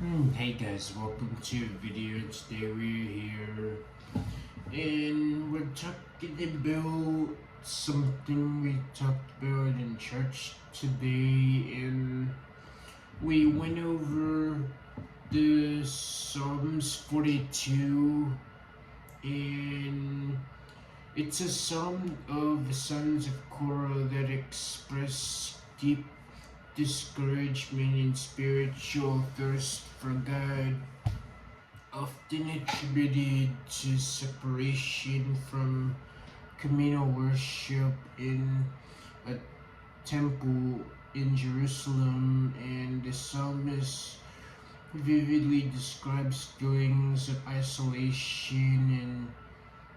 Hey guys, welcome to a video. Today we're here and we're talking about something we talked about in church today, and we went over the Psalms 42, and it's a psalm of the sons of Korah that express deep discouragement and spiritual thirst for God, often attributed to separation from communal worship in a temple in Jerusalem. And the psalmist vividly describes feelings of isolation and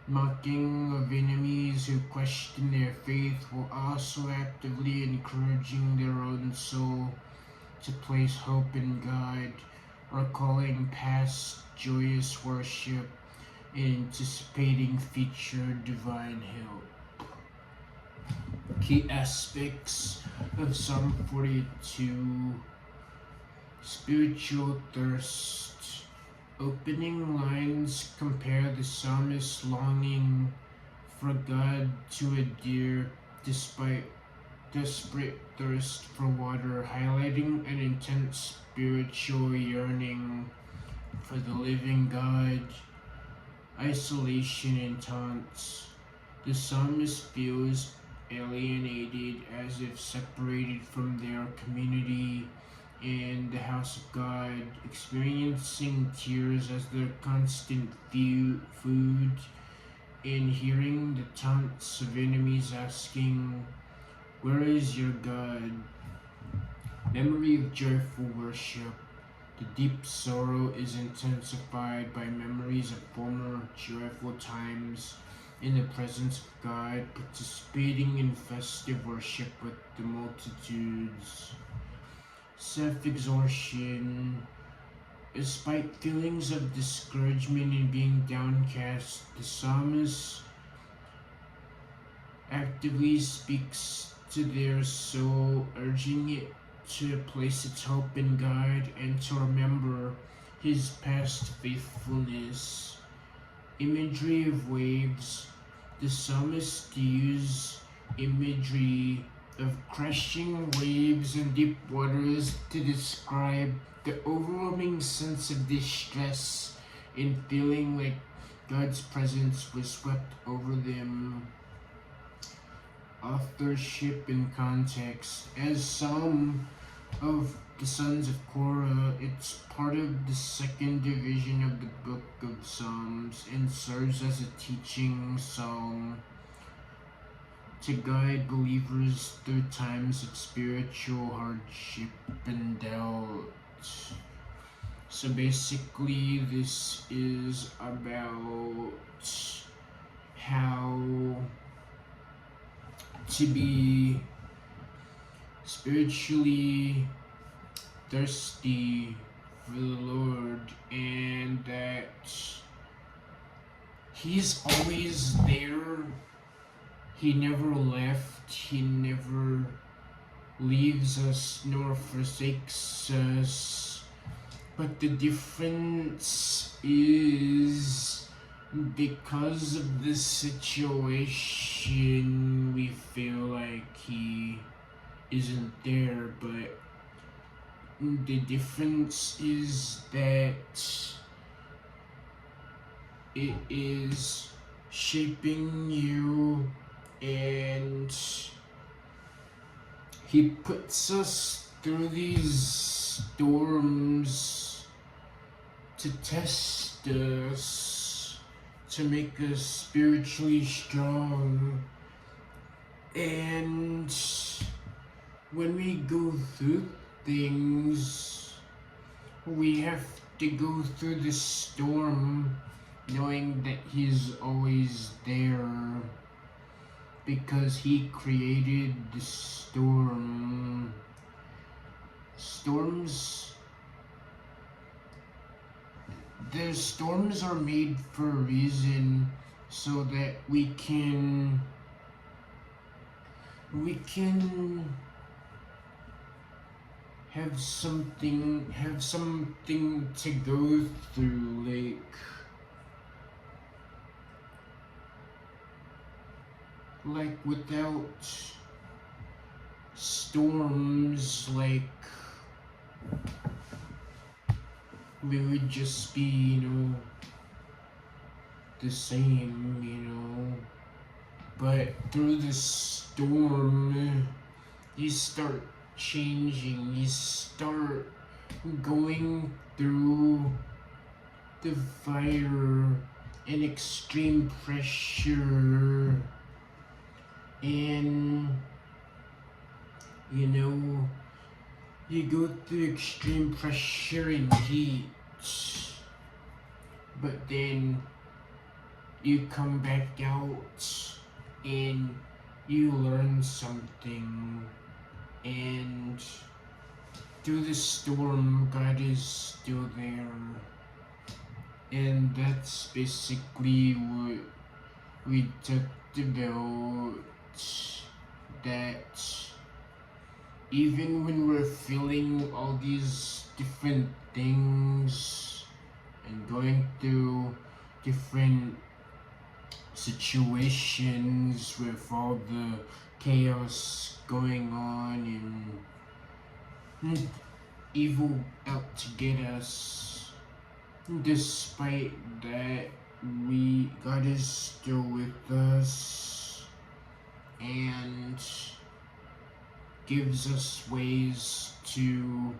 mocking of enemies who question their faith, while also actively encouraging their own soul to place hope in God, recalling past joyous worship and anticipating future divine help. Key aspects of Psalm 42: spiritual thirst. Opening lines compare the psalmist's longing for God to a deer despite desperate thirst for water, highlighting an intense spiritual yearning for the living God. Isolation and taunts. The psalmist feels alienated, as if separated from their community and the house of God, experiencing tears as their constant food, and hearing the taunts of enemies asking, "Where is your God?" Memory of joyful worship. The deep sorrow is intensified by memories of former joyful times in the presence of God, participating in festive worship with the multitudes. Self-exhaustion. Despite feelings of discouragement and being downcast, the psalmist actively speaks to their soul, urging it to place its hope in God and to remember His past faithfulness. Imagery of waves. The psalmist uses imagery of crashing waves and deep waters to describe the overwhelming sense of distress in feeling like God's presence was swept over them. Authorship and context. As Psalm of the Sons of Korah, it's part of the second division of the book of Psalms and serves as a teaching psalm to guide believers through times of spiritual hardship and doubt. So basically, this is about how to be spiritually thirsty for the Lord, and that He's always there. He never left, He never leaves us nor forsakes us. But the difference is, because of this situation, we feel like He isn't there, but the difference is that it is shaping you, and He puts us through these storms to test us, to make us spiritually strong. And when we go through things, we have to go through the storm knowing that He's always there, because He created the storm. The storms are made for a reason, so that we can have something to go through, like without storms, like we would just be, the same, but through the storm, you start changing, you start going through the fire and extreme pressure, and you go through extreme pressure and heat, but then you come back out and you learn something, and through the storm, God is still there. And that's basically what we talked about, that even when we're feeling all these different things and going through different situations with all the chaos going on and evil out to get us, despite that, God is still with us and gives us ways to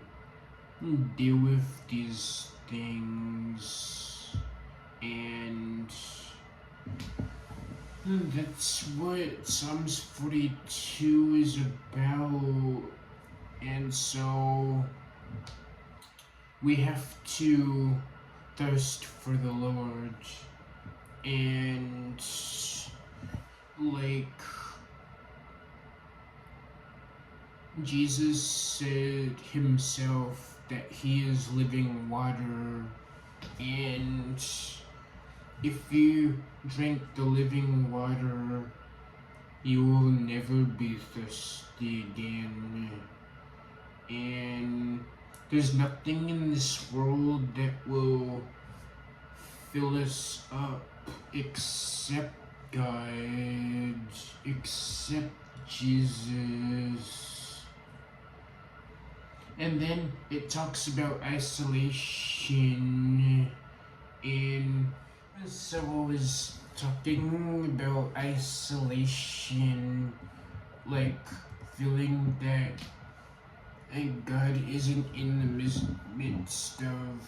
deal with these things, and that's what Psalms 42 is about. And so we have to thirst for the Lord, and like Jesus said himself that he is living water, and if you drink the living water, you will never be thirsty again. And there's nothing in this world that will fill us up except God, except Jesus. And then it talks about isolation, and so I was talking about isolation, like feeling that God isn't in the midst of,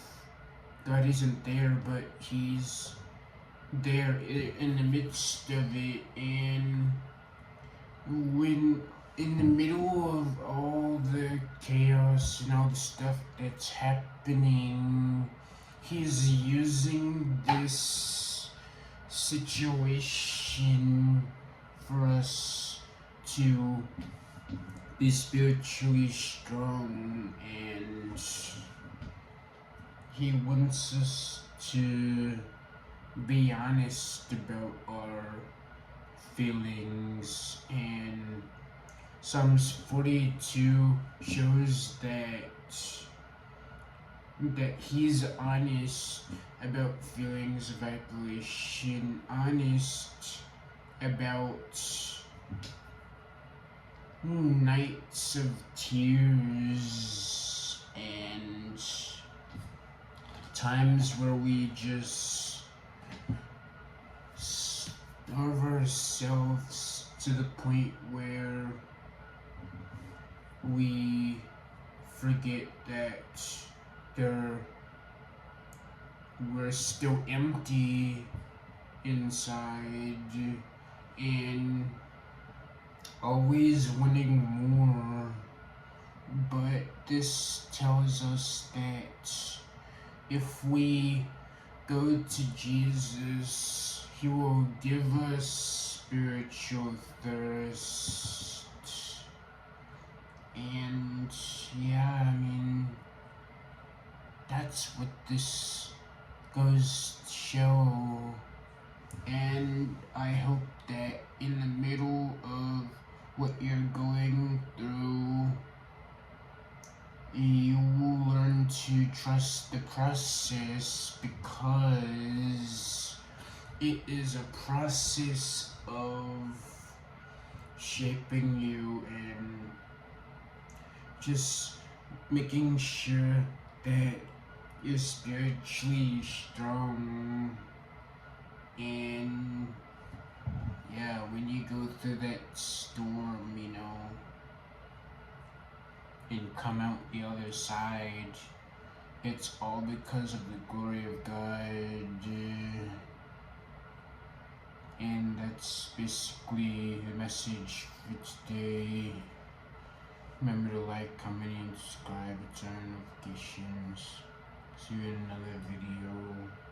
God isn't there, but he's there in the midst of it. And when in the middle of all the chaos and all the stuff that's happening, he's using this situation for us to be spiritually strong, and he wants us to be honest about our feelings. And Psalms 42 shows that he's honest about feelings of isolation, honest about nights of tears and times where we just starve ourselves to the point where we forget that we're still empty inside and always wanting more. But this tells us that if we go to Jesus, he will give us spiritual thirst. And yeah, that's what this goes to show. And I hope that in the middle of what you're going through, you will learn to trust the process because it is a process of shaping you and just making sure that you're spiritually strong. And yeah, when you go through that storm, and come out the other side, it's all because of the glory of God. And that's basically the message for today. Remember to like, comment, and subscribe, turn on notifications. See you in another video.